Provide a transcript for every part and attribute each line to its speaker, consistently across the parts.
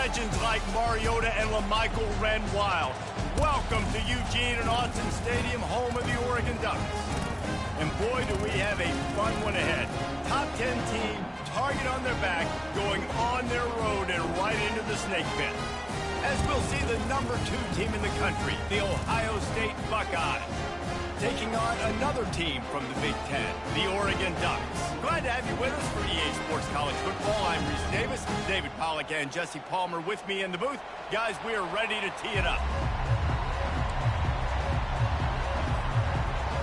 Speaker 1: legends like Mariota and LaMichael ran wild. Welcome to Eugene and Autzen Stadium, home of the Oregon Ducks. And boy, do we have a fun one ahead. Top 10 team, target on their back, going on their road and right into the snake pit. As we'll see the number 2 team in the country, the Ohio State Buckeyes, taking on another team from the Big Ten, the Oregon Ducks. Glad to have you with us for EA Sports College Football. I'm Reese Davis, David Pollack and Jesse Palmer with me in the booth. Guys, we are ready to tee it up.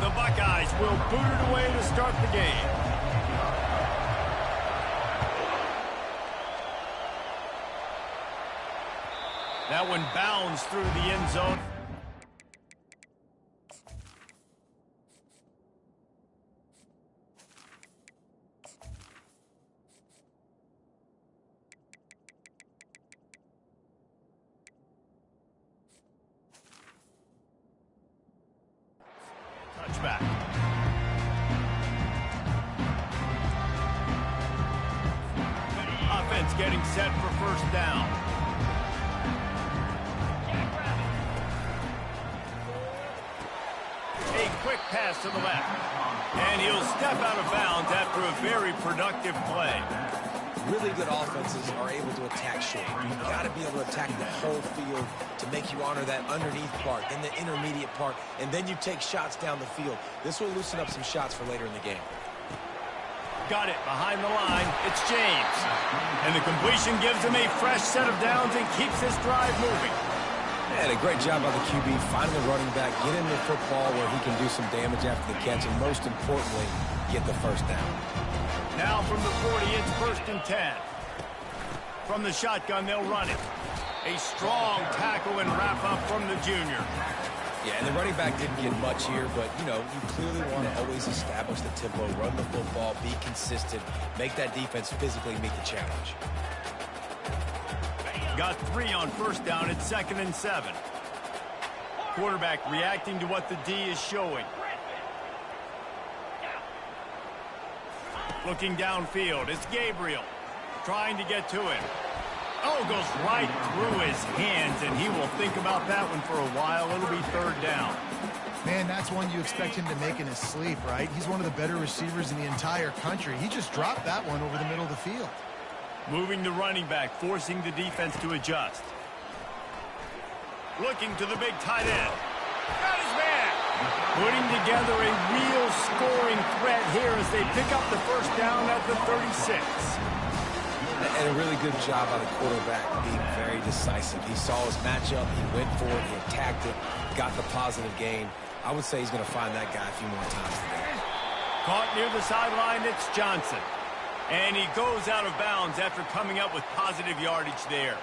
Speaker 1: The Buckeyes will boot it away to start the game. That one bounds through the end zone. Touchback. Offense getting set for first down. A quick pass to the left. And he'll step out of bounds after a very productive play.
Speaker 2: Really good offenses are able to attack short. You've got to be able to attack the whole field to make you honor that underneath part, then the intermediate part, and then you take shots down the field. This will loosen up some shots for later in the game.
Speaker 1: Got it behind the line. It's James. And the completion gives him a fresh set of downs and keeps this drive moving.
Speaker 2: And a great job by the QB, finding the running back, get him the football where he can do some damage after the catch, and most importantly, get the first down.
Speaker 1: Now from the 40, it's 1st and 10. From the shotgun, they'll run it. A strong tackle and wrap up from the junior.
Speaker 2: Yeah, and the running back didn't get much here, but, you know, you clearly want to always establish the tempo, run the football, be consistent, make that defense physically meet the challenge.
Speaker 1: Got 3 on first down. It's 2nd and 7. Quarterback reacting to what the D is showing. Looking downfield. It's Gabriel trying to get to him. Oh, goes right through his hands, and he will think about that one for a while. It'll be 3rd down.
Speaker 3: Man, that's one you expect him to make in his sleep, right? He's one of the better receivers in the entire country. He just dropped that one over the middle of the field.
Speaker 1: Moving the running back, forcing the defense to adjust. Looking to the big tight end. Got his man. Putting together a real scoring threat here as they pick up the first down at the 36.
Speaker 2: And a really good job by the quarterback being very decisive. He saw his matchup, he went for it, he attacked it, got the positive gain. I would say he's going to find that guy a few more times today.
Speaker 1: Caught near the sideline, it's Johnson. And he goes out of bounds after coming up with positive yardage there.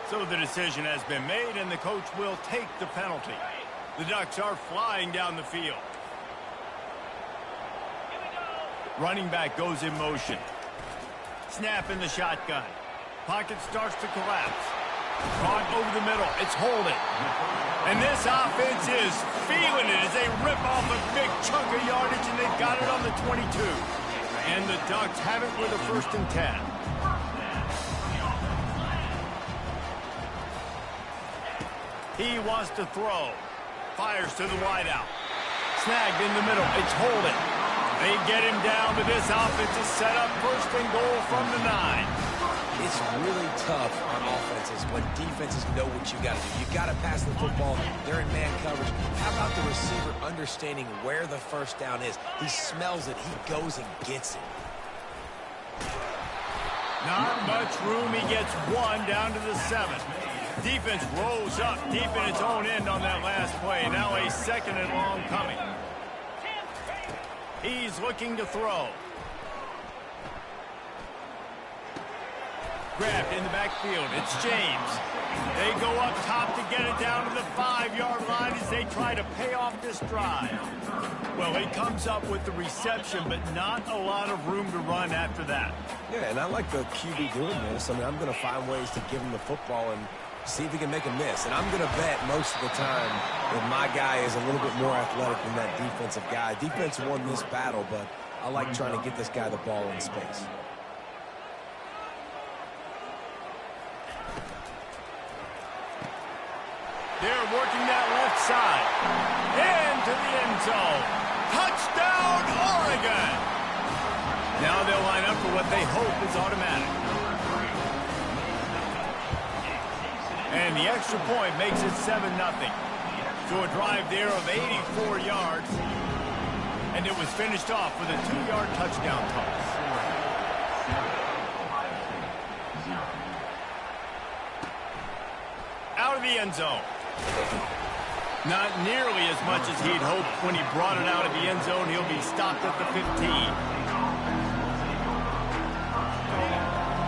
Speaker 1: So the decision has been made, and the coach will take the penalty. The Ducks are flying down the field. Running back goes in motion. Snap in the shotgun. Pocket starts to collapse. Caught over the middle. It's Holden. And this offense is feeling it as they rip off a big chunk of yardage, and they've got it on the 22. And the Ducks have it with a 1st and 10. He wants to throw. Fires to the wideout. Snagged in the middle. It's Holden. They get him down, but this offense is set up 1st and goal from the 9.
Speaker 2: It's really tough on offenses when defenses know what you got to do. You got to pass the football. They're in man coverage. How about the receiver understanding where the first down is? He smells it. He goes and gets it.
Speaker 1: Not much room. He gets 1 down to the 7. Defense rolls up deep in its own end on that last play. Now a 2nd and long coming. He's looking to throw. Grabbed in the backfield. It's James. They go up top to get it down to the 5-yard line as they try to pay off this drive. Well, he comes up with the reception, but not a lot of room to run after that.
Speaker 2: Yeah, and I like the QB doing this. I mean, I'm going to find ways to give him the football and see if he can make a miss. And I'm going to bet most of the time that my guy is a little bit more athletic than that defensive guy. Defense won this battle, but I like trying to get this guy the ball in space.
Speaker 1: They're working that left side. Into the end zone. Touchdown, Oregon! Now they'll line up for what they hope is automatic. And the extra point makes it 7-0. So a drive there of 84 yards. And it was finished off with a 2-yard touchdown toss. Out of the end zone. Not nearly as much as he'd hoped when he brought it out of the end zone. He'll be stopped at the 15.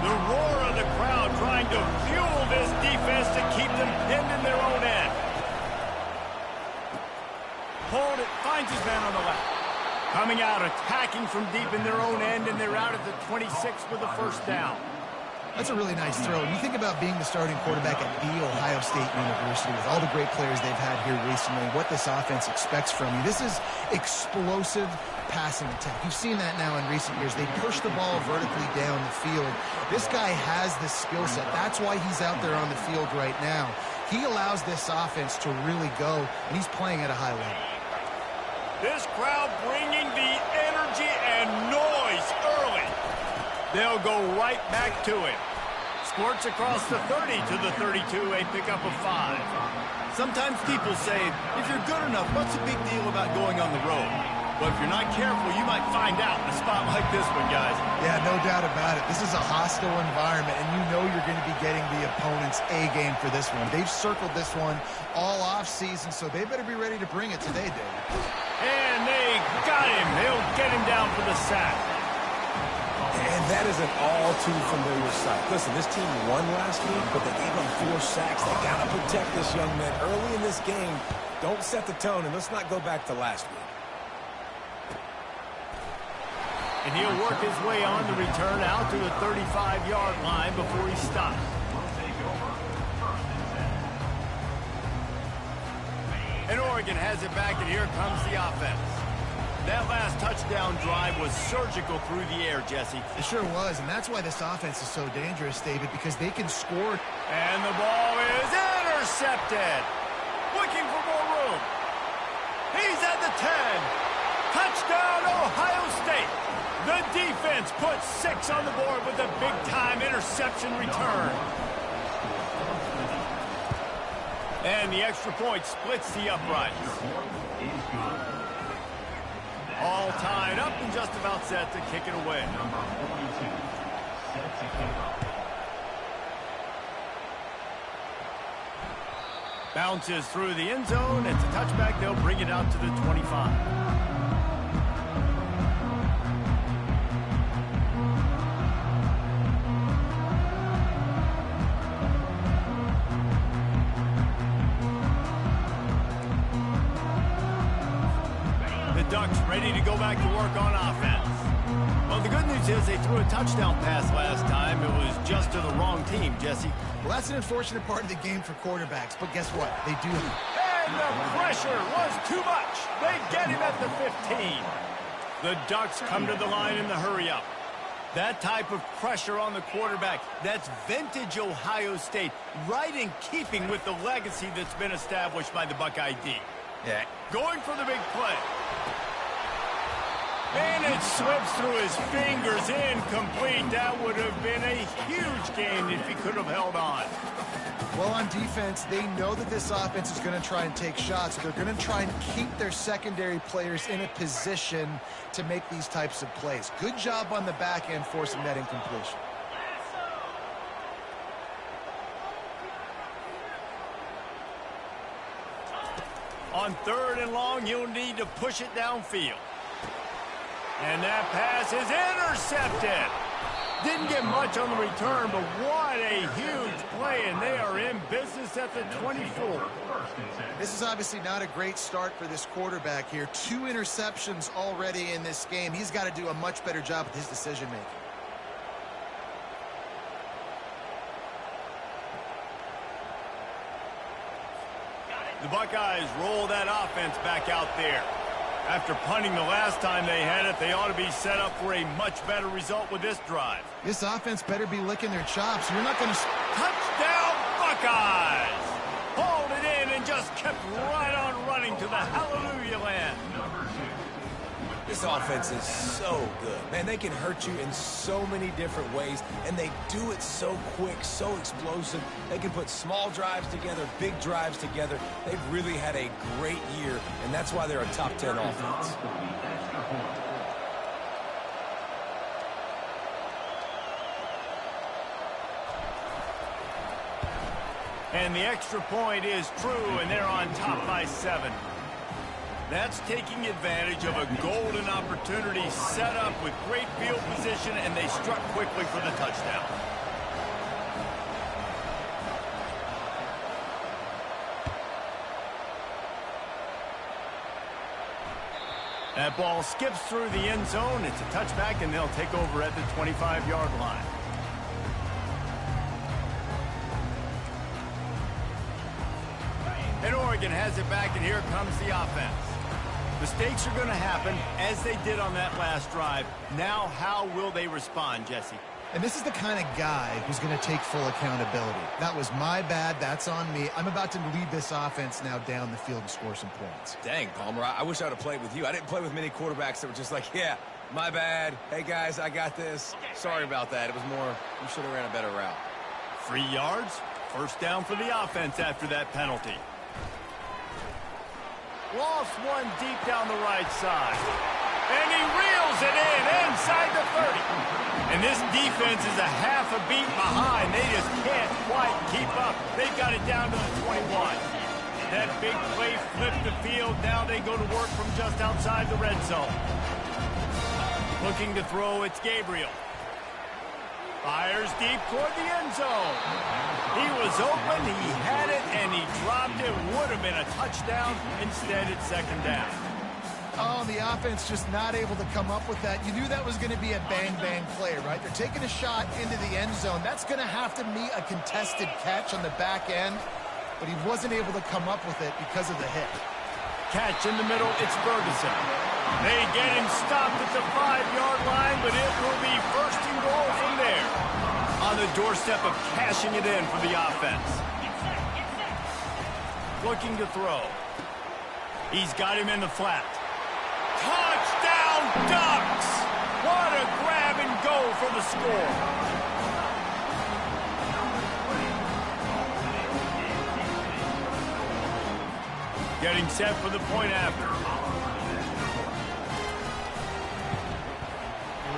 Speaker 1: The roar of the crowd trying to fuel this defense to keep them pinned in their own end. Hold it, finds his man on the left. Coming out, attacking from deep in their own end, and they're out at the 26 with a first down.
Speaker 3: That's a really nice throw. You think about being the starting quarterback at The Ohio State University with all the great players they've had here recently, what this offense expects from you. This is explosive passing attack. You've seen that now in recent years. They push the ball vertically down the field. This guy has the skill set. That's why he's out there on the field right now. He allows this offense to really go, and he's playing at a high level.
Speaker 1: This crowd bringing the energy and noise early. They'll go right back to it. Squirts across the 30 to the 32, a pickup of 5. Sometimes people say, if you're good enough, what's the big deal about going on the road? But if you're not careful, you might find out in a spot like this one, guys.
Speaker 3: Yeah, no doubt about it. This is a hostile environment, and you know you're going to be getting the opponent's A game for this one. They've circled this one all off-season, so they better be ready to bring it today, David.
Speaker 1: And they got him. They'll get him down for the sack.
Speaker 2: And that is an all-too-familiar sight. Listen, this team won last week, but they gave them 4 sacks. They got to protect this young man early in this game. Don't set the tone, and let's not go back to last week.
Speaker 1: And he'll work his way on the return out to the 35-yard line before he stops. And Oregon has it back, and here comes the offense. That last touchdown drive was surgical through the air, Jesse.
Speaker 3: It sure was, and that's why this offense is so dangerous, David, because they can score.
Speaker 1: And the ball is intercepted. Looking for more room. He's at the 10. Touchdown, Ohio State. The defense puts 6 on the board with a big-time interception return. And the extra point splits the uprights. All tied up and just about set to kick it away. Bounces through the end zone. It's a touchback. They'll bring it out to the 25. Ducks ready to go back to work on offense. Well, the good news is they threw a touchdown pass last time. It was just to the wrong team, Jesse.
Speaker 3: Well, that's an unfortunate part of the game for quarterbacks, but guess what? They do.
Speaker 1: And the pressure was too much. They get him at the 15. The Ducks come to the line in the hurry-up. That type of pressure on the quarterback, that's vintage Ohio State, right in keeping with the legacy that's been established by the Buckeye D.
Speaker 3: Yeah.
Speaker 1: Going for the big play. And it slips through his fingers, incomplete. That would have been a huge game if he could have held on.
Speaker 3: Well, on defense, they know that this offense is going to try and take shots. So they're going to try and keep their secondary players in a position to make these types of plays. Good job on the back end forcing that incompletion.
Speaker 1: On 3rd and long, you'll need to push it downfield. And that pass is intercepted. Didn't get much on the return, but what a huge play, and they are in business at the 24.
Speaker 3: This is obviously not a great start for this quarterback here. 2 interceptions already in this game. He's got to do a much better job with his decision-making.
Speaker 1: The Buckeyes roll that offense back out there. After punting the last time they had it, they ought to be set up for a much better result with this drive.
Speaker 3: This offense better be licking their chops. You're not going to...
Speaker 1: Touchdown, Buckeyes! Hold it in and just kept right on running to the hallelujah land.
Speaker 2: This offense is so good. Man, they can hurt you in so many different ways, and they do it so quick, so explosive. They can put small drives together, big drives together. They've really had a great year, and that's why they're a top 10 offense.
Speaker 1: And the extra point is true, and they're on top by 7. That's taking advantage of a golden opportunity set up with great field position, and they struck quickly for the touchdown. That ball skips through the end zone. It's a touchback, and they'll take over at the 25-yard line. And Oregon has it back, and here comes the offense. Mistakes are going to happen, as they did on that last drive. Now, how will they respond, Jesse?
Speaker 3: And this is the kind of guy who's going to take full accountability. That was my bad. That's on me. I'm about to lead this offense now down the field and score some points.
Speaker 2: Dang, Palmer, I wish I would have played with you. I didn't play with many quarterbacks that were just like, yeah, my bad. Hey, guys, I got this. Sorry about that. It was more, you should have ran a better route.
Speaker 1: 3 yards. First down for the offense after that penalty. Lost one deep down the right side. And he reels it in inside the 30. And this defense is a half a beat behind. They just can't quite keep up. They've got it down to the 21. That big play flipped the field. Now they go to work from just outside the red zone. Looking to throw, it's Gabriel. Fires deep toward the end zone. He was open, he had it, and he dropped it. Would have been a touchdown. Instead, it's second down.
Speaker 3: Oh, the offense just not able to come up with that. You knew that was going to be a bang-bang play, right? They're taking a shot into the end zone. That's going to have to meet a contested catch on the back end, but he wasn't able to come up with it because of the hit.
Speaker 1: Catch in the middle, it's Ferguson. They get him stopped at the 5-yard line, but it will be first and goal from there. On the doorstep of cashing it in for the offense. Looking to throw. He's got him in the flat. Touchdown Ducks! What a grab and go for the score. Getting set for the point after.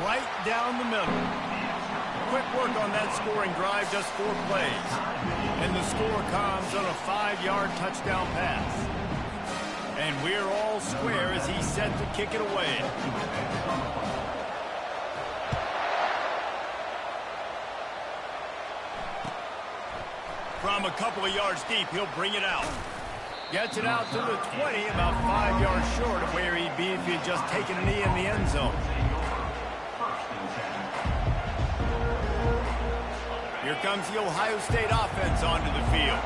Speaker 1: Right down the middle. Quick work on that scoring drive, just 4 plays. And the score comes on a 5-yard touchdown pass. And we're all square as he's set to kick it away. From a couple of yards deep, he'll bring it out. Gets it out to the 20, about 5 yards short of where he'd be if he had just taken a knee in the end zone. Here comes the Ohio State offense onto the field.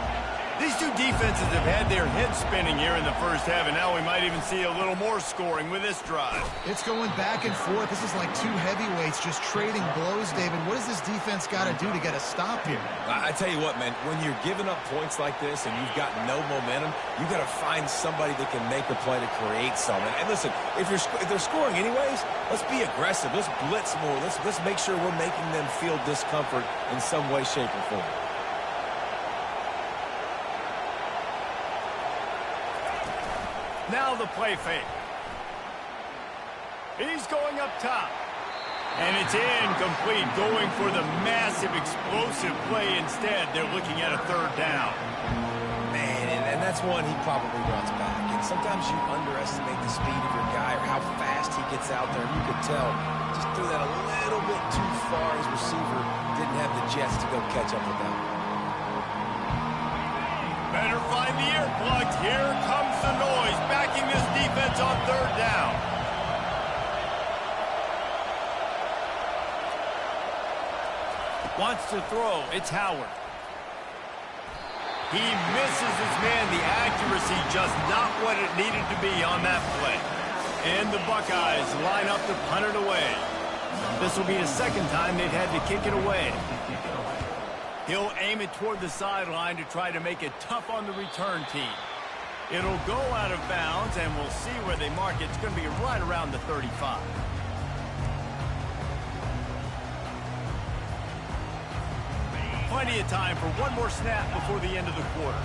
Speaker 1: These two defenses have had their heads spinning here in the first half, and now we might even see a little more scoring with this drive.
Speaker 3: It's going back and forth. This is like two heavyweights just trading blows, David. What does this defense got to do to get a stop here?
Speaker 2: I tell you what, man, when you're giving up points like this and you've got no momentum, you got to find somebody that can make a play to create something. And listen, if they're scoring anyways, let's be aggressive. Let's blitz more. Let's make sure we're making them feel discomfort in some way, shape, or form.
Speaker 1: Now the play fake. He's going up top. And it's incomplete, going for the massive, explosive play instead. They're looking at a third down.
Speaker 2: Man, and that's one he probably runs back. And sometimes you underestimate the speed of your guy or how fast he gets out there. You could tell just threw that a little bit too far. His receiver didn't have the jets to go catch up with that.
Speaker 1: Better find the earplugs. Here comes the noise, backing this defense on third down. Wants to throw. It's Howard. He misses his man. The accuracy just not what it needed to be on that play. And the Buckeyes line up to punt it away. This will be the second time they've had to kick it away. He'll aim it toward the sideline to try to make it tough on the return team. It'll go out of bounds, and we'll see where they mark it. It's going to be right around the 35. Plenty of time for one more snap before the end of the quarter.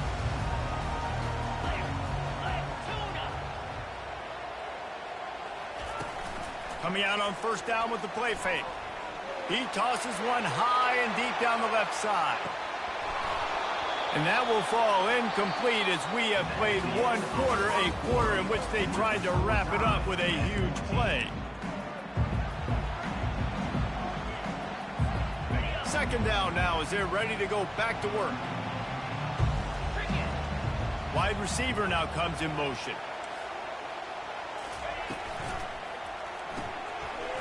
Speaker 1: Coming out on first down with the play fake. He tosses one high and deep down the left side. And that will fall incomplete as we have played one quarter, a quarter in which they tried to wrap it up with a huge play. Second down now as they're ready to go back to work. Wide receiver now comes in motion.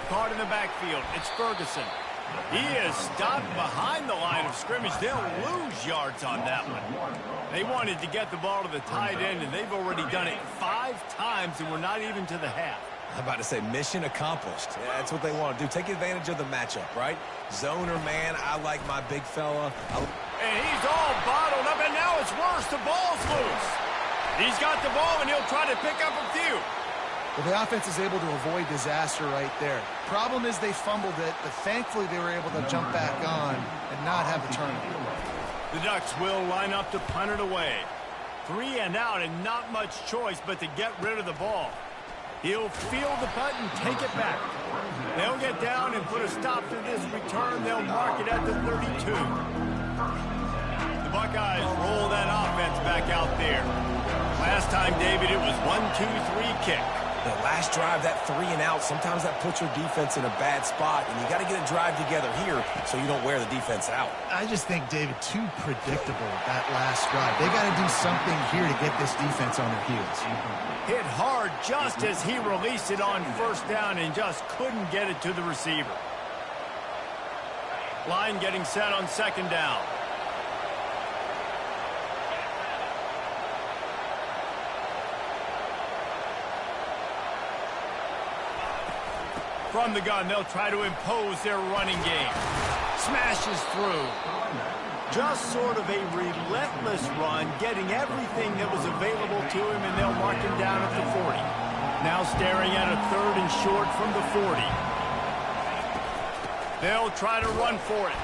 Speaker 1: Caught in the backfield. It's Ferguson. He is stopped behind the line of scrimmage. They'll lose yards on that one. They wanted to get the ball to the tight end, and they've already done it 5 times, and we're not even to the half.
Speaker 2: I'm about to say mission accomplished. Yeah, that's what they want to do. Take advantage of the matchup, right? Zone or man, I like my big fella.
Speaker 1: And he's all bottled up, and now it's worse. The ball's loose. He's got the ball, and he'll try to pick up a few.
Speaker 3: Well, the offense is able to avoid disaster right there. Problem is they fumbled it, but thankfully they were able to jump back on and not have a turnover.
Speaker 1: The Ducks will line up to punt it away. 3 and out, and not much choice but to get rid of the ball. He'll field the punt and take it back. They'll get down and put a stop to this return. They'll mark it at the 32. The Buckeyes roll that offense back out there. Last time, David, it was 1-2-3 kick.
Speaker 2: The last drive, that 3 and out, sometimes that puts your defense in a bad spot, and you got to get a drive together here so you don't wear the defense out.
Speaker 3: I just think, David, too predictable that last drive. They got to do something here to get this defense on their heels.
Speaker 1: Hit hard just as he released it on first down and just couldn't get it to the receiver. Line getting set on second down. From the gun, they'll try to impose their running game. Smashes through. Just sort of a relentless run, getting everything that was available to him, and they'll mark him down at the 40. Now staring at a 3rd and short from the 40. They'll try to run for it.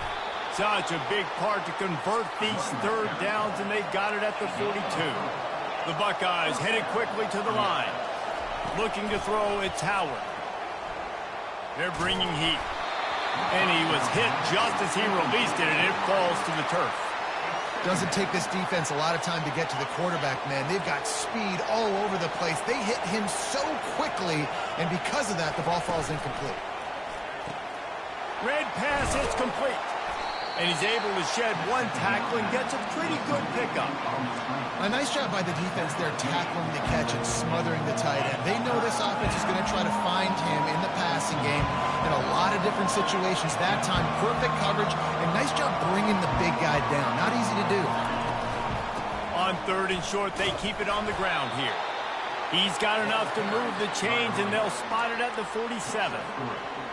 Speaker 1: Such a big part to convert these 3rd downs, and they got it at the 42. The Buckeyes headed quickly to the line. Looking to throw, it's Howard. They're bringing heat. And he was hit just as he released it, and it falls to the turf.
Speaker 3: Doesn't take this defense a lot of time to get to the quarterback, man. They've got speed all over the place. They hit him so quickly, and because of that, the ball falls incomplete.
Speaker 1: Red pass, it's complete. And he's able to shed one tackle and gets a pretty good pickup.
Speaker 3: A nice job by the defense there tackling the catch and smothering the tight end. They know this offense is going to try to find him in the passing game in a lot of different situations. That time, perfect coverage, and nice job bringing the big guy down. Not easy to do.
Speaker 1: On 3rd and short, they keep it on the ground here. He's got enough to move the chains, and they'll spot it at the 47.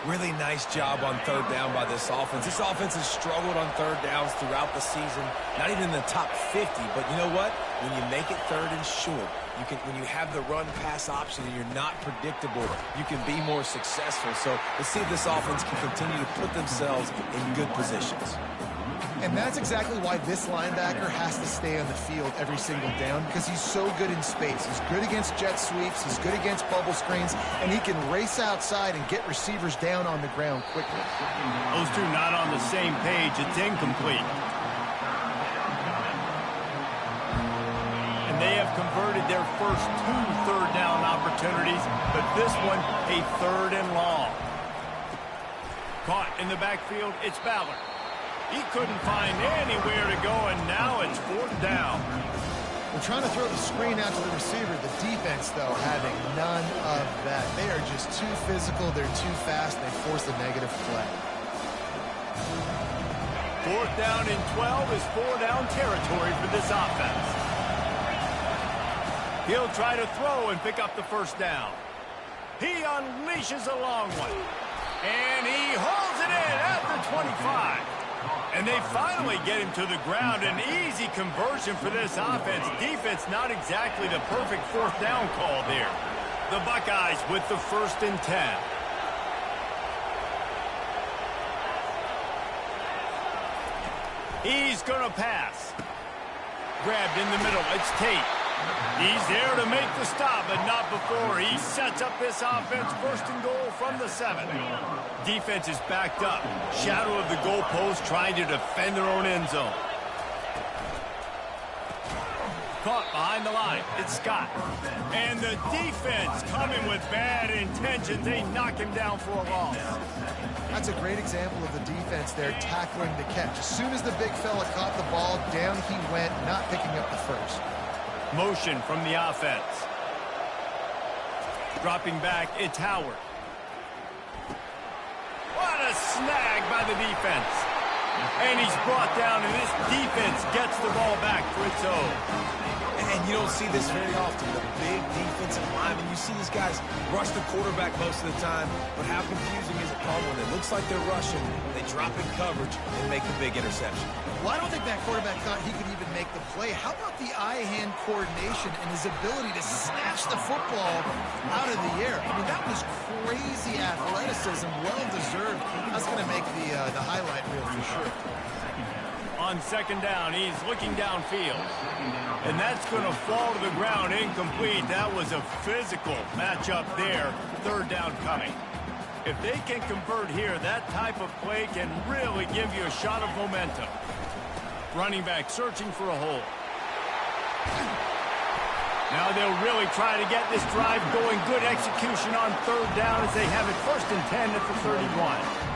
Speaker 2: Really nice job on 3rd down by this offense. This offense has struggled on 3rd downs throughout the season. Not even in the top 50, but you know what? When you make it 3rd and short, when you have the run-pass option and you're not predictable, you can be more successful. So let's see if this offense can continue to put themselves in good positions.
Speaker 3: And that's exactly why this linebacker has to stay on the field every single down, because he's so good in space. He's good against jet sweeps, he's good against bubble screens, and he can race outside and get receivers down on the ground quickly.
Speaker 1: Those two not on the same page. It's incomplete. And they have converted their first 2 third down opportunities, but this one a 3rd and long. Caught in the backfield, it's Ballard. He couldn't find anywhere to go, and now it's 4th down.
Speaker 3: We're trying to throw the screen out to the receiver. The defense, though, having none of that. They are just too physical. They're too fast. They force a negative play.
Speaker 1: 4th down and 12 is 4-down territory for this offense. He'll try to throw and pick up the 1st down. He unleashes a long one. And he holds it in at the 25. And they finally get him to the ground. An easy conversion for this offense. Defense not exactly the perfect fourth down call there. The Buckeyes with the 1st and 10. He's going to pass. Grabbed in the middle. It's Tate. He's there to make the stop, but not before. He sets up this offense 1st and goal from the 7. Defense is backed up. Shadow of the goalpost trying to defend their own end zone. Caught behind the line. It's Scott. And the defense coming with bad intentions. They knock him down for a loss.
Speaker 3: That's a great example of the defense there tackling the catch. As soon as the big fella caught the ball, down he went, not picking up the first.
Speaker 1: Motion from the offense. Dropping back, it's Howard. What a snag by the defense. And he's brought down, and this defense gets the ball back for its own.
Speaker 2: And you don't see this very often, the big defensive linemen. You see these guys rush the quarterback most of the time, but how confusing is it when it looks like they're rushing, they drop in coverage and make the big interception.
Speaker 3: Well, I don't think that quarterback thought he could even make the play. How about the eye-hand coordination and his ability to snatch the football out of the air? I mean, that was crazy athleticism, well-deserved. That's going to make the highlight reel for sure.
Speaker 1: On 2nd down, he's looking downfield. And that's going to fall to the ground incomplete. That was a physical matchup there. 3rd down coming. If they can convert here, that type of play can really give you a shot of momentum. Running back searching for a hole. Now they'll really try to get this drive going. Good execution on 3rd down as they have it 1st and 10 at the 31.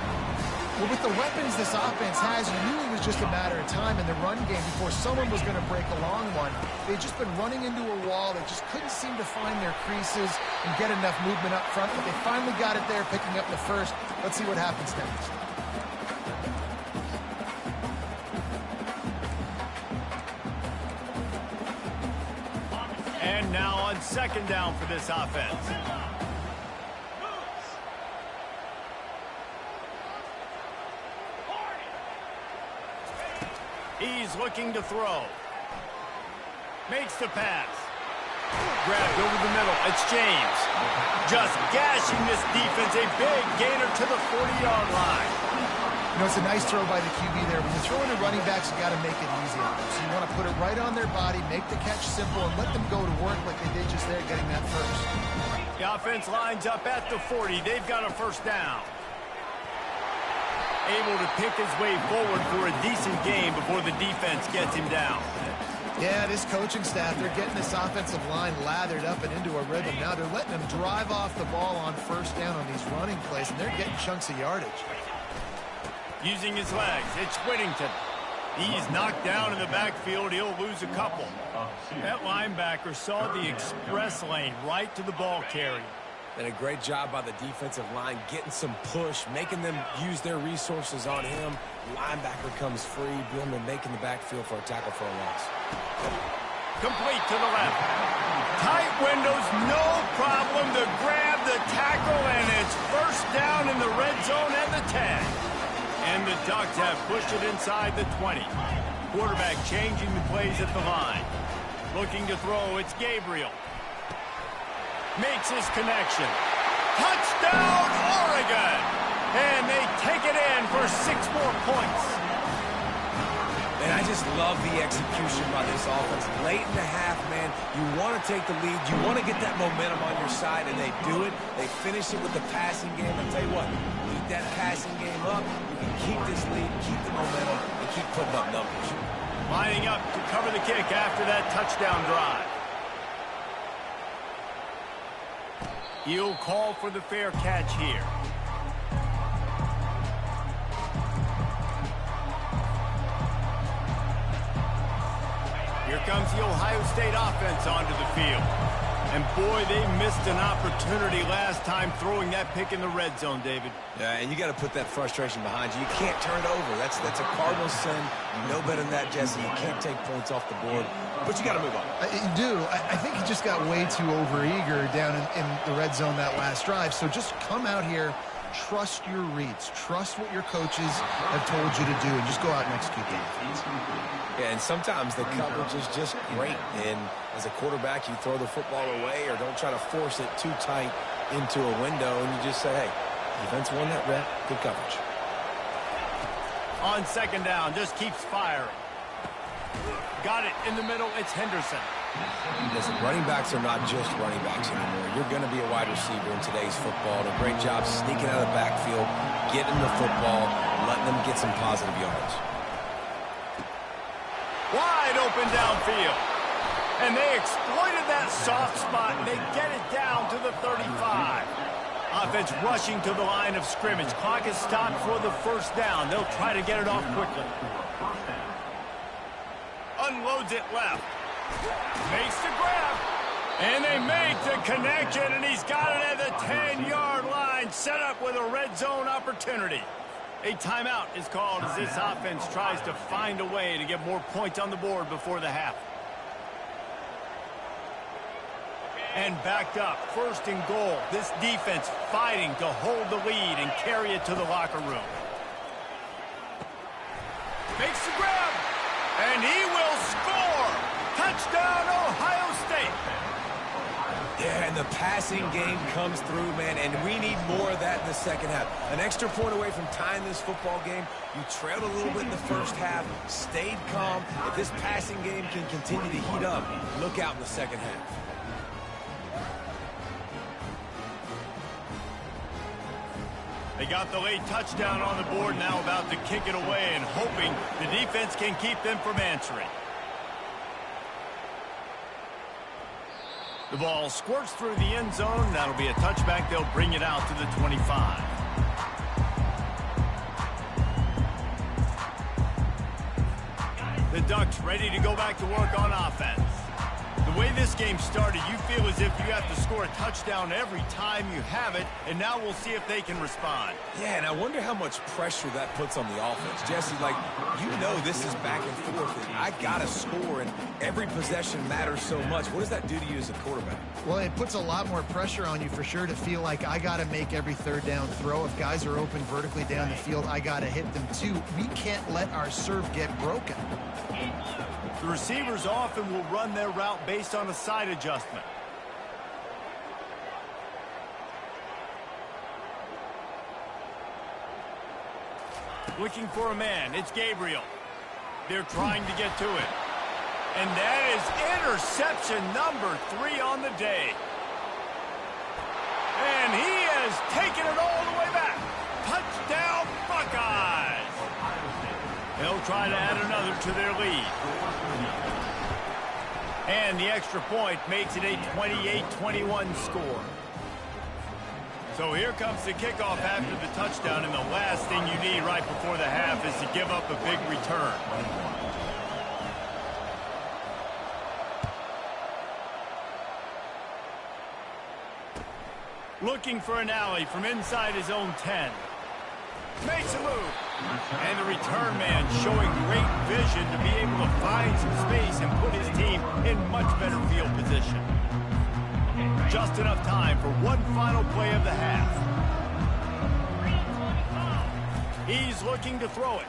Speaker 3: Well, with the weapons this offense has, you knew it was just a matter of time in the run game before someone was going to break a long one. They'd just been running into a wall. They just couldn't seem to find their creases and get enough movement up front, but they finally got it there, picking up the first. Let's see what happens next.
Speaker 1: And now on 2nd down for this offense. He's looking to throw. Makes the pass. Grabbed over the middle. It's James. Just gashing this defense. A big gainer to the 40-yard line.
Speaker 3: You know, it's a nice throw by the QB there. When you're throwing to running backs, you got to make it easy on them. So you want to put it right on their body, make the catch simple, and let them go to work like they did just there, getting that first.
Speaker 1: The offense lines up at the 40. They've got a 1st down. Able to pick his way forward for a decent game before the defense gets him down.
Speaker 3: Yeah, this coaching staff, they're getting this offensive line lathered up and into a rhythm. Now they're letting them drive off the ball on 1st down on these running plays, and they're getting chunks of yardage.
Speaker 1: Using his legs, it's Whittington. He's knocked down in the backfield. He'll lose a couple. That linebacker saw the express lane right to the ball carrier.
Speaker 2: And a great job by the defensive line getting some push, making them use their resources on him. Linebacker comes free, Billman making the backfield for a tackle for a loss.
Speaker 1: Complete to the left. Tight windows, no problem to grab the tackle, and it's 1st down in the red zone at the 10. And the Ducks have pushed it inside the 20. Quarterback changing the plays at the line. Looking to throw, it's Gabriel. Makes his connection. Touchdown, Oregon! And they take it in for 6 more points.
Speaker 2: And I just love the execution by this offense. Late in the half, man, you want to take the lead. You want to get that momentum on your side, and they do it. They finish it with the passing game. I'll tell you what, keep that passing game up. You can keep this lead, keep the momentum, and keep putting up numbers.
Speaker 1: Lining up to cover the kick after that touchdown drive. He'll call for the fair catch here. Here comes the Ohio State offense onto the field. And boy, they missed an opportunity last time throwing that pick in the red zone, David.
Speaker 2: Yeah, and you got to put that frustration behind you. You can't turn it over. That's a cardinal sin. You know better than that, Jesse. You can't take points off the board. But you got to move on.
Speaker 3: You do. I think he just got way too overeager down in the red zone that last drive. So just come out here trust your reads. Trust what your coaches have told you to do, and just go out and execute the offense.
Speaker 2: Yeah, and sometimes the coverage is just great. And as a quarterback, you throw the football away or don't try to force it too tight into a window, and you just say, hey, defense won that rep, good coverage.
Speaker 1: On second down, just keeps firing. Got it in the middle, it's Henderson.
Speaker 2: Listen, running backs are not just running backs anymore. You're going to be a wide receiver in today's football. And a great job sneaking out of the backfield, getting the football, letting them get some positive yards.
Speaker 1: Wide open downfield. And they exploited that soft spot, and they get it down to the 35. Offense rushing to the line of scrimmage. Clock is stopped for the first down. They'll try to get it off quickly. Unloads it left. Makes the grab. And they make the connection, and he's got it at the 10-yard line. Set up with a red zone opportunity. A timeout is called as this offense tries to find a way to get more points on the board before the half. And backed up, first and goal. This defense fighting to hold the lead and carry it to the locker room. Makes the grab, and he will score. Touchdown, Ohio State.
Speaker 2: Yeah, and the passing game comes through, man, and we need more of that in the second half. An extra point away from tying this football game. You trailed a little bit in the first half, stayed calm. If this passing game can continue to heat up, look out in the second half.
Speaker 1: They got the late touchdown on the board, now about to kick it away and hoping the defense can keep them from answering. The ball squirts through the end zone. That'll be a touchback. They'll bring it out to the 25. The Ducks ready to go back to work on offense. The way this game started, you feel as if you have to score a touchdown every time you have it, and now we'll see if they can respond.
Speaker 2: Yeah, and I wonder how much pressure that puts on the offense. Jesse, like, you know this is back and forth, and I got to score, and every possession matters so much. What does that do to you as a quarterback?
Speaker 3: Well, it puts a lot more pressure on you for sure to feel like I got to make every third down throw. If guys are open vertically down the field, I got to hit them too. We can't let our serve get broken.
Speaker 1: The receivers often will run their route based on a side adjustment. Looking for a man. It's Gabriel. They're trying to get to it. And that is interception number 3 on the day. And he has taken it all the way back. Touchdown, Buckeyes. They'll try to add another to their lead. And the extra point makes it a 28-21 score. So here comes the kickoff after the touchdown, and the last thing you need right before the half is to give up a big return. Looking for an alley from inside his own 10. Makes a move. And the return man showing great vision to be able to find some space and put his team in much better field position. Just enough time for one final play of the half. He's looking to throw it.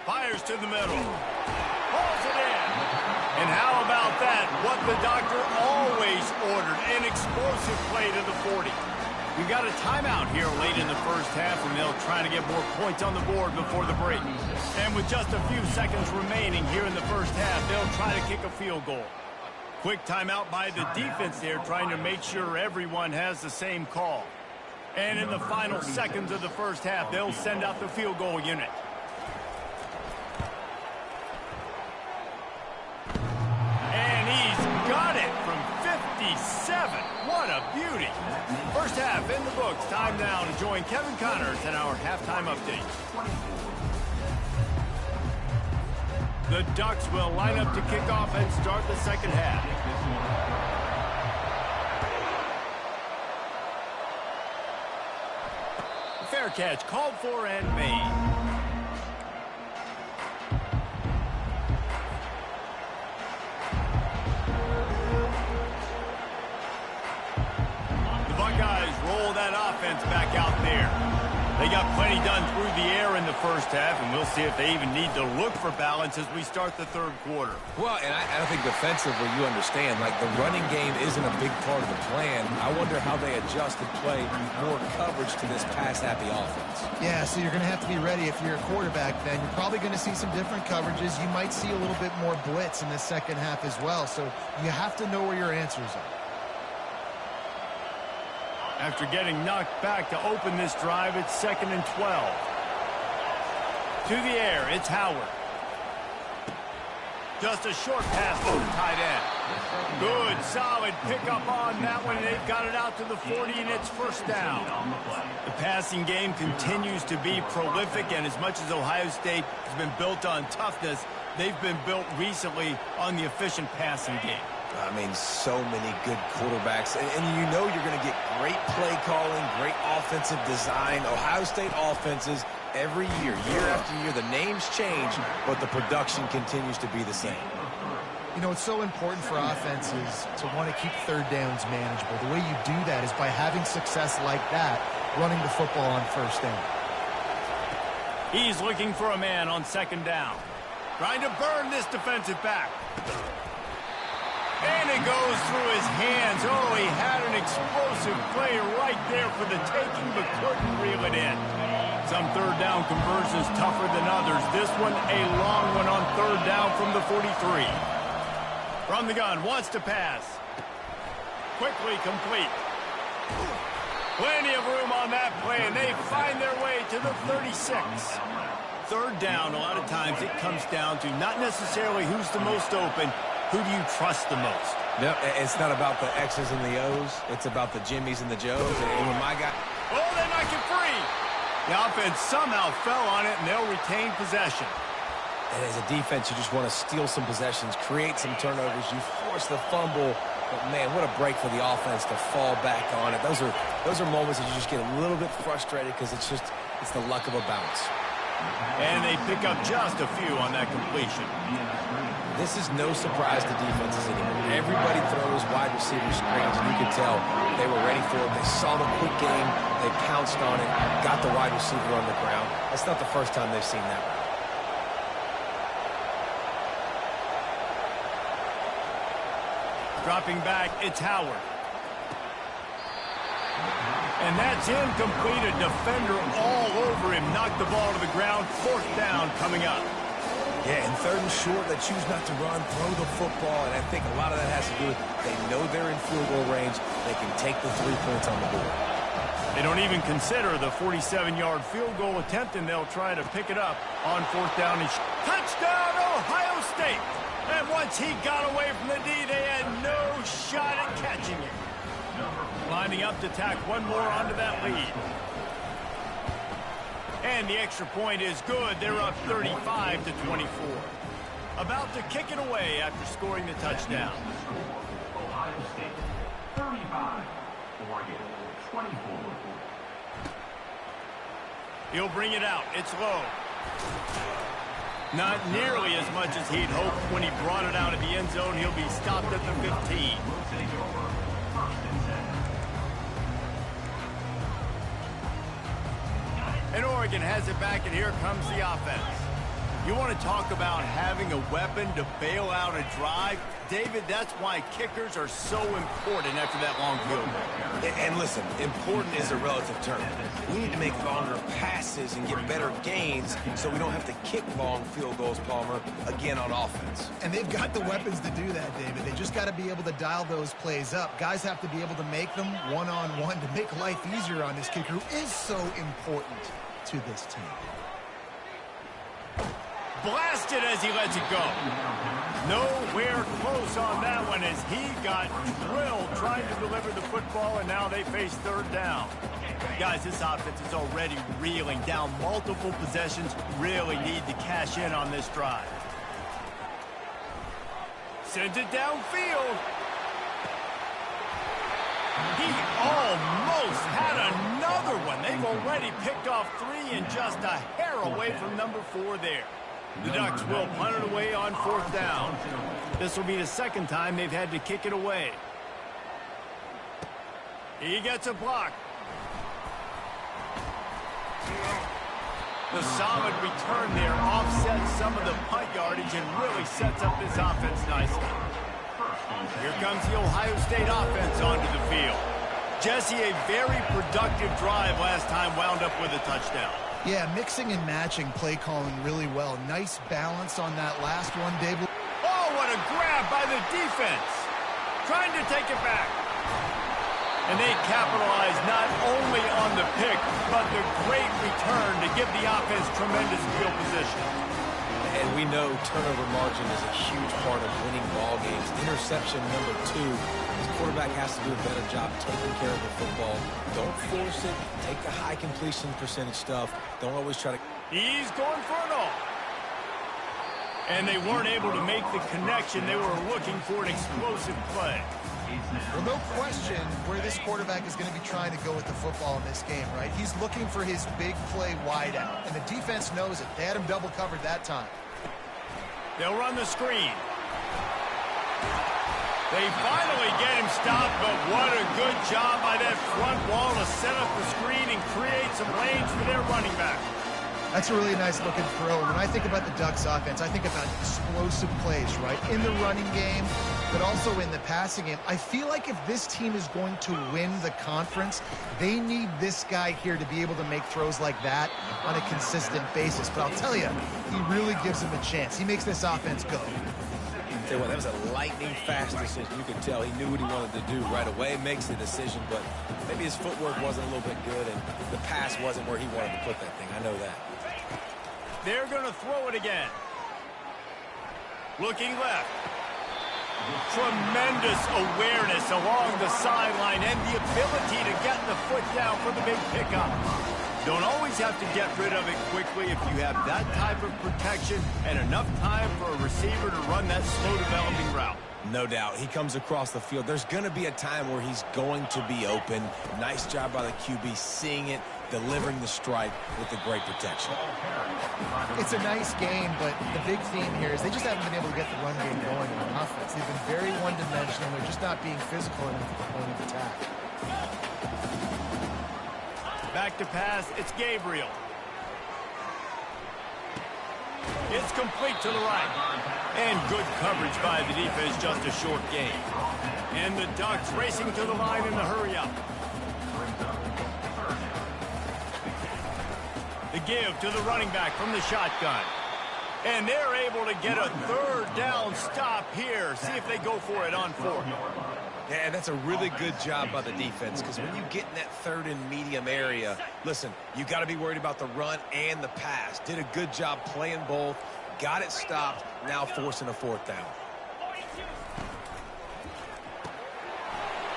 Speaker 1: Fires to the middle. Pulls it in. And how about that? What the doctor always ordered. An explosive play to the 40. We've got a timeout here late in the first half, and they'll try to get more points on the board before the break. And with just a few seconds remaining here in the first half, they'll try to kick a field goal. Quick timeout by the defense there, trying to make sure everyone has the same call. And in the final seconds of the first half, they'll send out the field goal unit. And he's got it from 57. What a beauty. First half in the books. Time now to join Kevin Connors in our halftime update. The Ducks will line up to kick off and start the second half. Fair catch called for and made. The Buckeyes roll that offense back out there. They got plenty done through the air in the first half, and we'll see if they even need to look for balance as we start the third quarter.
Speaker 2: Well, and I think defensively, you understand, like the running game isn't a big part of the plan. I wonder how they adjust and play more coverage to this pass-happy offense.
Speaker 3: Yeah, so you're going to have to be ready if you're a quarterback then. You're probably going to see some different coverages. You might see a little bit more blitz in the second half as well, so you have to know where your answers are.
Speaker 1: After getting knocked back to open this drive, it's 2nd and 12. To the air, it's Howard. Just a short pass to the tight end. Good, solid pickup on that one, and they've got it out to the 40, and it's first down. The passing game continues to be prolific, and as much as Ohio State has been built on toughness, they've been built recently on the efficient passing game.
Speaker 2: I mean, so many good quarterbacks. And you know you're going to get great play calling, great offensive design. Ohio State offenses, every year, year after year, the names change, but the production continues to be the same.
Speaker 3: You know, it's so important for offenses to want to keep third downs manageable. The way you do that is by having success like that, running the football on first down.
Speaker 1: He's looking for a man on 2nd down. Trying to burn this defensive back. And it goes through his hands. Oh, he had an explosive play right there for the taking, but couldn't reel it in. Some third down conversions tougher than others. This one, a long one on 3rd down from the 43. From the gun, wants to pass. Quickly complete. Plenty of room on that play, and they find their way to the 36. 3rd down, a lot of times it comes down to not necessarily who's the most open, who do you trust the most?
Speaker 2: No, it's not about the X's and the O's. It's about the Jimmys and the Joes. And when my guy...
Speaker 1: Oh, they knock it free. The offense somehow fell on it, and they'll retain possession.
Speaker 2: And as a defense, you just want to steal some possessions, create some turnovers. You force the fumble. But, man, what a break for the offense to fall back on it. Those are moments that you just get a little bit frustrated because it's the luck of a bounce.
Speaker 1: And they pick up just a few on that completion.
Speaker 2: This is no surprise to defenses anymore. Everybody throws wide receiver screens, and you could tell they were ready for it. They saw the quick game. They pounced on it, got the wide receiver on the ground. That's not the first time they've seen that.
Speaker 1: Dropping back, it's Howard. And that's incomplete. A defender all over him. Knocked the ball to the ground. 4th down coming up.
Speaker 2: Yeah, and 3rd and short, they choose not to run, throw the football, and I think a lot of that has to do with they know they're in field goal range. They can take the 3 points on the board.
Speaker 1: They don't even consider the 47-yard field goal attempt, and they'll try to pick it up on 4th down. And touchdown, Ohio State! And once he got away from the D, they had no shot at catching it. Lining up to tack one more onto that lead. And the extra point is good. They're up 35-24. About to kick it away after scoring the touchdown.
Speaker 4: Ohio State 35, Oregon 24.
Speaker 1: He'll bring it out. It's low. Not nearly as much as he'd hoped when he brought it out of the end zone. He'll be stopped at the 15. And Oregon has it back, and here comes the offense. You want to talk about having a weapon to bail out a drive? David, that's why kickers are so important after that long field goal.
Speaker 2: And listen, important is a relative term. We need to make longer passes and get better gains so we don't have to kick long field goals, Palmer, again on offense.
Speaker 3: And they've got the weapons to do that, David. They just got to be able to dial those plays up. Guys have to be able to make them one-on-one to make life easier on this kicker who is so important to this team.
Speaker 1: Blasted as he lets it go. Nowhere close on that one as he got drilled trying to deliver the football, and now they face 3rd down. Guys, this offense is already reeling down multiple possessions. Really need to cash in on this drive. Sends it downfield. He almost had another one. They've already picked off 3 and just a hair away from number 4 there. The Ducks will punt it away on 4th down. This will be the 2nd time they've had to kick it away. He gets a block. The solid return there offsets some of the punt yardage and really sets up this offense nicely. Here comes the Ohio State offense onto the field. Jesse, a very productive drive last time wound up with a touchdown.
Speaker 3: Yeah, mixing and matching play calling really well. Nice balance on that last one, Dave.
Speaker 1: Oh, what a grab by the defense. Trying to take it back. And they capitalize not only on the pick, but the great return to give the offense tremendous field position.
Speaker 2: And we know turnover margin is a huge part of winning ball games. Interception number 2. This quarterback has to do a better job taking care of the football. Don't force it. Take the high completion percentage stuff. Don't always try to...
Speaker 1: He's going for it all. And they weren't able to make the connection. They were looking for an explosive play.
Speaker 3: Well, no question where this quarterback is going to be trying to go with the football in this game, right? He's looking for his big play wide out, and the defense knows it. They had him double covered that time.
Speaker 1: They'll run the screen. They finally get him stopped, but what a good job by that front wall to set up the screen and create some lanes for their running back.
Speaker 3: That's a really nice looking throw. When I think about the Ducks offense, I think about explosive plays, right? In the running game, but also in the passing game. I feel like if this team is going to win the conference, they need this guy here to be able to make throws like that on a consistent basis. But I'll tell you, he really gives him a chance. He makes this offense go.
Speaker 2: Tell you what, that was a lightning-fast decision. You could tell he knew what he wanted to do right away, makes the decision, but maybe his footwork wasn't a little bit good, and the pass wasn't where he wanted to put that thing. I know that.
Speaker 1: They're going to throw it again. Looking left. Tremendous awareness along the sideline and the ability to get the foot down for the big pickup. Don't always have to get rid of it quickly if you have that type of protection and enough time for a receiver to run that slow-developing route.
Speaker 2: No doubt. He comes across the field. There's going to be a time where he's going to be open. Nice job by the QB seeing it, delivering the strike with the great protection.
Speaker 3: It's a nice game, but the big theme here is they just haven't been able to get the run game going on offense. They've been very one-dimensional. They're just not being physical enough at the point of attack.
Speaker 1: Back to pass, it's Gabriel. It's complete to the right. And good coverage by the defense, just a short gain. And the Ducks racing to the line in the hurry-up. The give to the running back from the shotgun. And they're able to get a third down stop here. See if they go for it on 4th.
Speaker 2: Yeah, that's a really good job by the defense, because when you get in that third and medium area, listen, you got to be worried about the run and the pass. Did a good job playing both, got it stopped, now forcing a 4th down.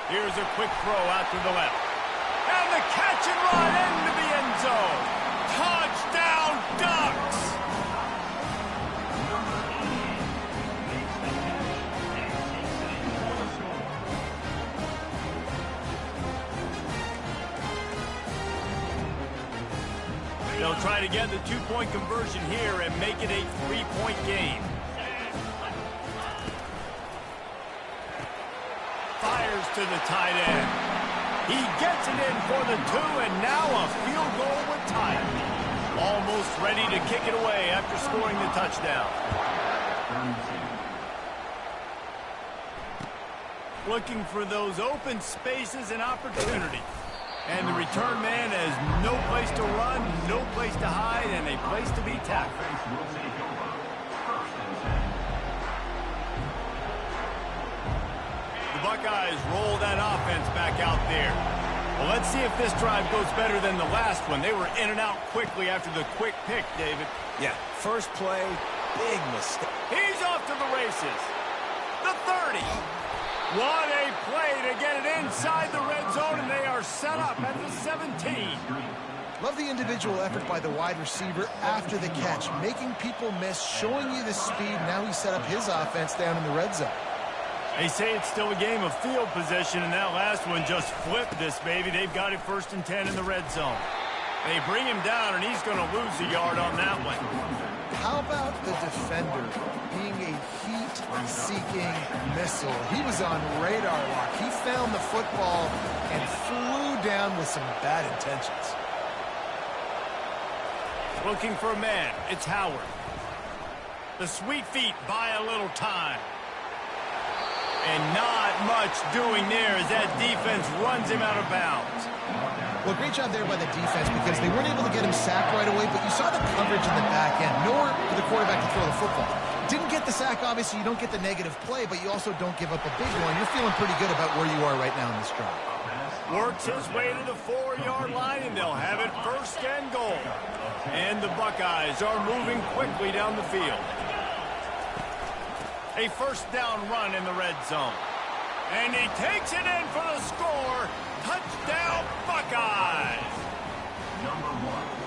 Speaker 1: Here's a quick throw out to the left. And the catch and run into the end zone. Touchdown, Ducks! They'll try to get the 2-point conversion here and make it a 3-point game. Fires to the tight end. He gets it in for the 2, and now a field goal would tie it. Almost ready to kick it away after scoring the touchdown. Looking for those open spaces and opportunities. And the return man has no place to run, no place to hide, and a place to be tackled. The Buckeyes roll that offense back out there. Well, let's see if this drive goes better than the last one. They were in and out quickly after the quick pick, David.
Speaker 2: Yeah, first play, big mistake.
Speaker 1: He's off to the races. The 30. What a play to get it inside the red zone, and they are set up at the 17.
Speaker 3: Love the individual effort by the wide receiver after the catch, making people miss, showing you the speed. Now he set up his offense down in the red zone.
Speaker 1: They say it's still a game of field position, and that last one just flipped this baby. They've got it 1st and 10 in the red zone. They bring him down, and he's going to lose a yard on that one.
Speaker 3: How about the defender being a heat-seeking missile? He was on radar lock. He found the football and flew down with some bad intentions.
Speaker 1: Looking for a man. It's Howard. The sweet feet buy a little time. And not much doing there as that defense runs him out of bounds.
Speaker 3: Well, great job there by the defense because they weren't able to get him sacked right away, but you saw the coverage in the back end. Nowhere for the quarterback to throw the football. Didn't get the sack, obviously. You don't get the negative play, but you also don't give up a big one. You're feeling pretty good about where you are right now in this drive.
Speaker 1: Works his way to the 4-yard line, and they'll have it first and goal. And the Buckeyes are moving quickly down the field. A first down run in the red zone. And he takes it in for the score. Touchdown, Buckeyes!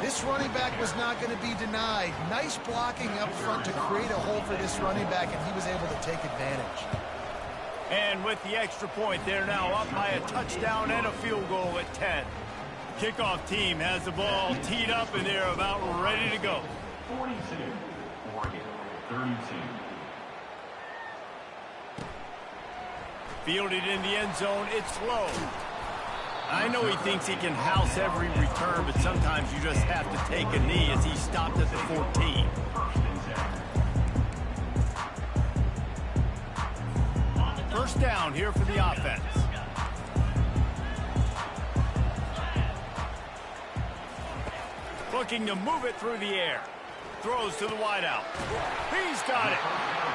Speaker 3: This running back was not going to be denied. Nice blocking up front to create a hole for this running back, and he was able to take advantage.
Speaker 1: And with the extra point, they're now up by a touchdown and a field goal at 10. Kickoff team has the ball teed up, and they're about ready to go.
Speaker 4: 42, Oregon, 32.
Speaker 1: Fielded in the end zone, it's low. I know he thinks he can house every return, but sometimes you just have to take a knee as he stopped at the 14. First down here for the offense. Looking to move it through the air. Throws to the wideout. He's got it.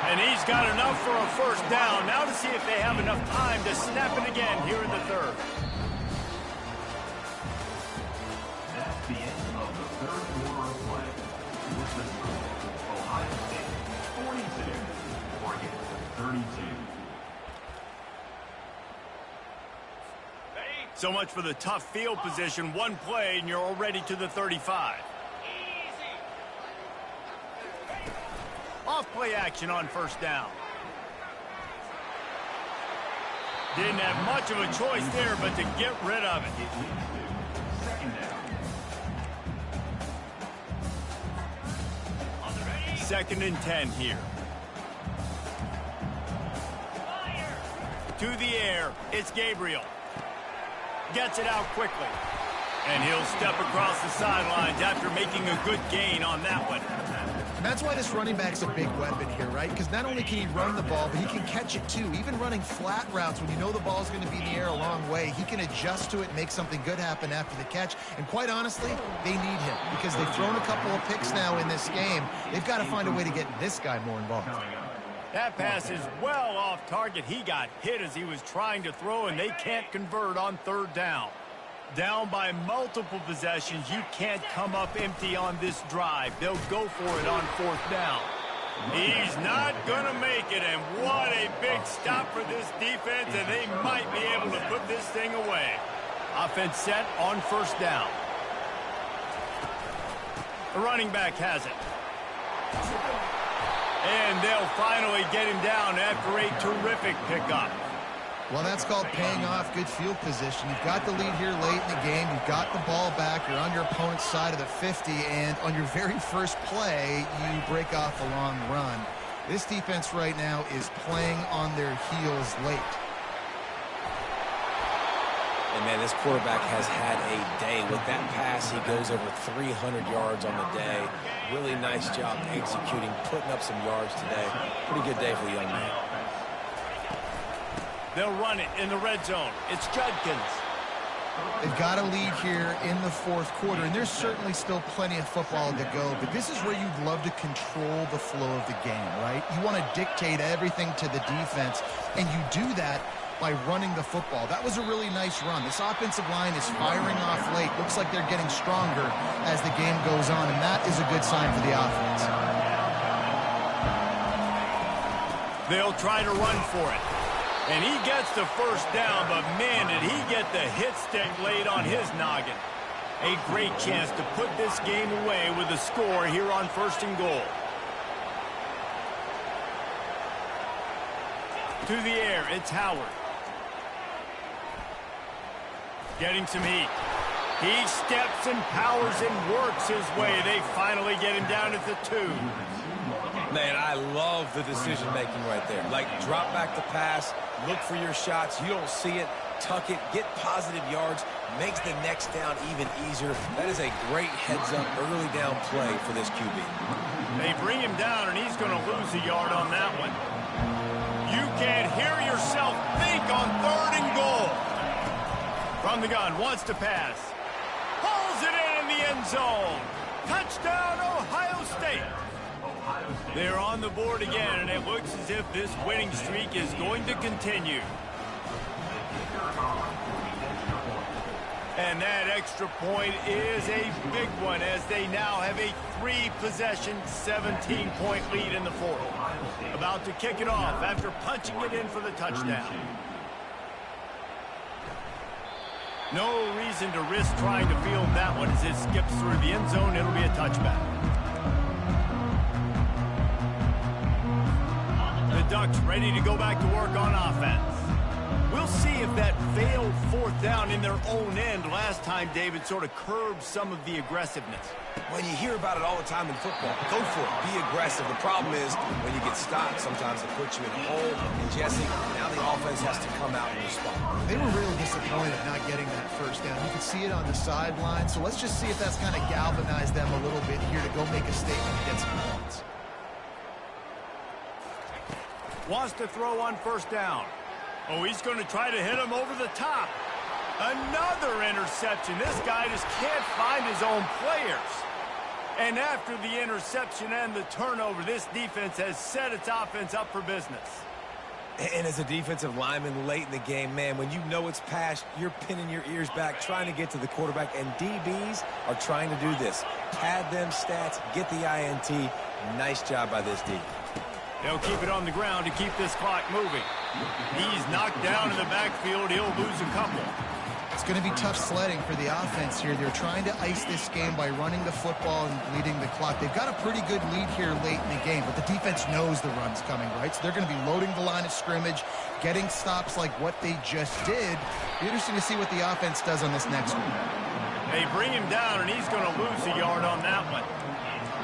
Speaker 1: And he's got enough for a first down. Now to see if they have enough time to snap it again here in the third.
Speaker 4: That's the end of the third quarter of play. With the score, Ohio State 42, Oregon 32.
Speaker 1: So much for the tough field position. One play and you're already to the 35. Off play action on first down. Didn't have much of a choice there, but to get rid of it. Second and 10 here. To the air, it's Gabriel. Gets it out quickly. And he'll step across the sidelines after making a good gain on that one.
Speaker 3: And that's why this running back's a big weapon here, right? Because not only can he run the ball, but he can catch it too. Even running flat routes when you know the ball's going to be in the air a long way, he can adjust to it, make something good happen after the catch. And quite honestly, they need him because they've thrown a couple of picks now in this game. They've got to find a way to get this guy more involved.
Speaker 1: That pass is well off target. He got hit as he was trying to throw, and they can't convert on third down. Down by multiple possessions, you can't come up empty on this drive. They'll go for it on fourth down. He's not going to make it, and what a big stop for this defense, and they might be able to put this thing away. Offense set on first down. The running back has it. And they'll finally get him down after a terrific pickup.
Speaker 3: Well, that's called paying off good field position. You've got the lead here late in the game. You've got the ball back. You're on your opponent's side of the 50, and on your very first play, you break off a long run. This defense right now is playing on their heels late.
Speaker 2: And, man, this quarterback has had a day. With that pass, he goes over 300 yards on the day. Really nice job executing, putting up some yards today. Pretty good day for the young man.
Speaker 1: They'll run it in the red zone. It's Judkins.
Speaker 3: They've got a lead here in the fourth quarter, and there's certainly still plenty of football to go, but this is where you'd love to control the flow of the game, right? You want to dictate everything to the defense, and you do that by running the football. That was a really nice run. This offensive line is firing off late. Looks like they're getting stronger as the game goes on, and that is a good sign for the offense.
Speaker 1: They'll try to run for it. And he gets the first down, but man, did he get the hit stick laid on his noggin. A great chance to put this game away with a score here on first and goal. To the air, it's Howard. Getting some heat. He steps and powers and works his way. They finally get him down at the 2.
Speaker 2: Man, I love the decision-making right there. Like, drop back the pass, look for your shots. You don't see it, tuck it, get positive yards, makes the next down even easier. That is a great heads-up early down play for this QB.
Speaker 1: They bring him down, and he's going to lose a yard on that one. You can hear yourself think on 3rd and goal. From the gun, wants to pass. Pulls it in the end zone. Touchdown, Ohio State. They're on the board again, and it looks as if this winning streak is going to continue. And that extra point is a big one as they now have a 3-possession, 17-point lead in the 4th. About to kick it off after punching it in for the touchdown. No reason to risk trying to field that one as it skips through the end zone. It'll be a touchback. The Ducks ready to go back to work on offense. We'll see if that failed 4th down in their own end last time, David, sort of curbed some of the aggressiveness.
Speaker 2: When you hear about it all the time in football, go for it. Be aggressive. The problem is when you get stopped, sometimes it puts you in a hole. And Jesse, now the offense has to come out and respond.
Speaker 3: They were really disappointed not getting that 1st down. You could see it on the sideline. So let's just see if that's kind of galvanized them a little bit here to go make a statement and get some points.
Speaker 1: Wants to throw on 1st down. Oh, he's going to try to hit him over the top. Another interception. This guy just can't find his own players. And after the interception and the turnover, this defense has set its offense up for business.
Speaker 2: And as a defensive lineman late in the game, man, when you know it's past, you're pinning your ears back, trying to get to the quarterback, and DBs are trying to do this. Pad them stats, get the INT. Nice job by this D.
Speaker 1: They'll keep it on the ground to keep this clock moving. He's knocked down in the backfield. He'll lose a couple.
Speaker 3: It's going to be tough sledding for the offense here. They're trying to ice this game by running the football and bleeding the clock. They've got a pretty good lead here late in the game, but the defense knows the run's coming, right? So they're going to be loading the line of scrimmage, getting stops like what they just did. Be interesting to see what the offense does on this next one.
Speaker 1: They bring him down, and he's going to lose a yard on that one.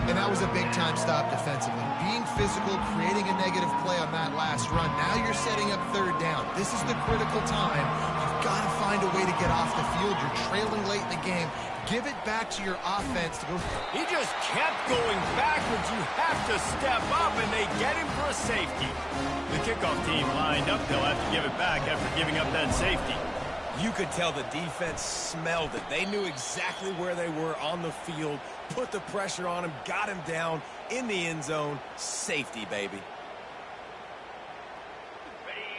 Speaker 3: And that was a big-time stop defensively. Being physical, creating a negative play on that last run. Now you're setting up 3rd down. This is the critical time. You've got to find a way to get off the field. You're trailing late in the game. Give it back to your offense to go.
Speaker 1: He just kept going backwards. You have to step up, and they get him for a safety. The kickoff team lined up. They'll have to give it back after giving up that safety.
Speaker 2: You could tell the defense smelled it. They knew exactly where they were on the field, put the pressure on him, got him down in the end zone. Safety, baby.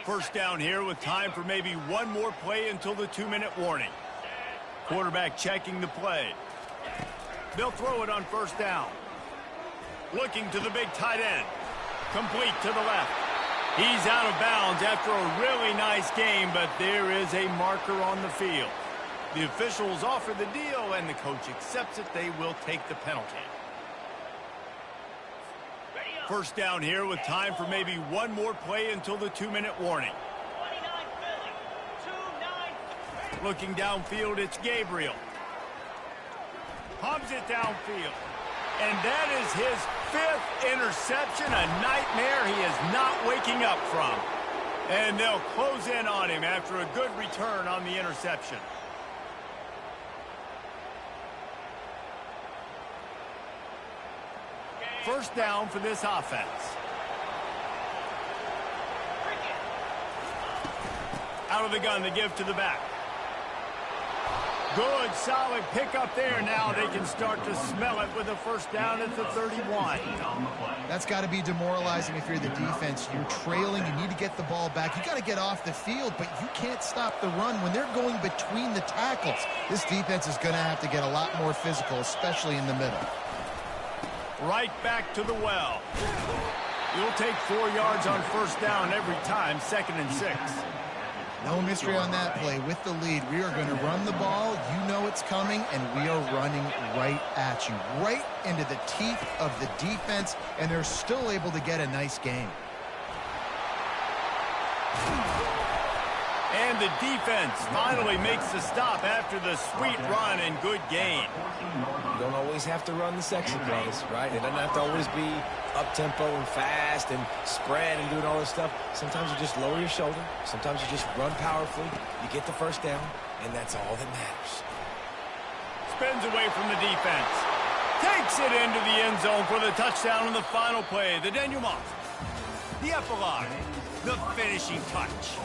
Speaker 1: 1st down here with time for maybe one more play until the 2-minute warning. Quarterback checking the play. They'll throw it on 1st down. Looking to the big tight end. Complete to the left. He's out of bounds after a really nice game, but there is a marker on the field. The officials offer the deal, and the coach accepts it. They will take the penalty. 1st down here with time for maybe one more play until the 2-minute warning. Looking downfield, it's Gabriel. Pumps it downfield. And that is his 5th interception, a nightmare he is not waking up from. And they'll close in on him after a good return on the interception. First down for this offense. Out of the gun to give to the back. Good, solid pickup there. Now they can start to smell it with a 1st down at the 31.
Speaker 3: That's got to be demoralizing if you're the defense. You're trailing. You need to get the ball back. You got to get off the field, but you can't stop the run when they're going between the tackles. This defense is going to have to get a lot more physical, especially in the middle.
Speaker 1: Right back to the well. You'll take 4 yards on 1st down every time, 2nd and 6.
Speaker 3: No mystery on that play. With the lead, we are going to run the ball. You know it's coming, and we are running right at you, right into the teeth of the defense, and they're still able to get a nice game.
Speaker 1: And the defense finally makes the stop after the sweet run and good gain.
Speaker 2: You don't always have to run the sexy plays, right? It doesn't have to always be up-tempo and fast and spread and doing all this stuff. Sometimes you just lower your shoulder. Sometimes you just run powerfully. You get the first down, and that's all that matters.
Speaker 1: Spins away from the defense. Takes it into the end zone for the touchdown on the final play. The denouement. The epilogue. The finishing touch.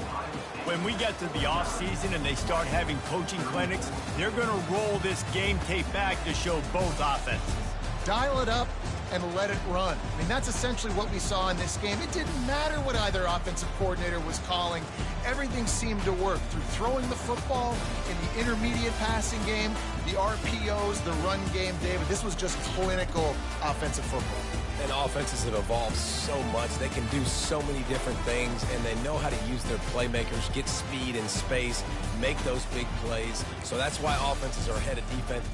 Speaker 1: When we get to the offseason and they start having coaching clinics, they're going to roll this game tape back to show both offenses.
Speaker 3: Dial it up and let it run. I mean, that's essentially what we saw in this game. It didn't matter what either offensive coordinator was calling. Everything seemed to work through throwing the football in the intermediate passing game, the RPOs, the run game. David, this was just clinical offensive football.
Speaker 2: And offenses have evolved so much. They can do so many different things, and they know how to use their playmakers, get speed and space, make those big plays. So that's why offenses are ahead of defense.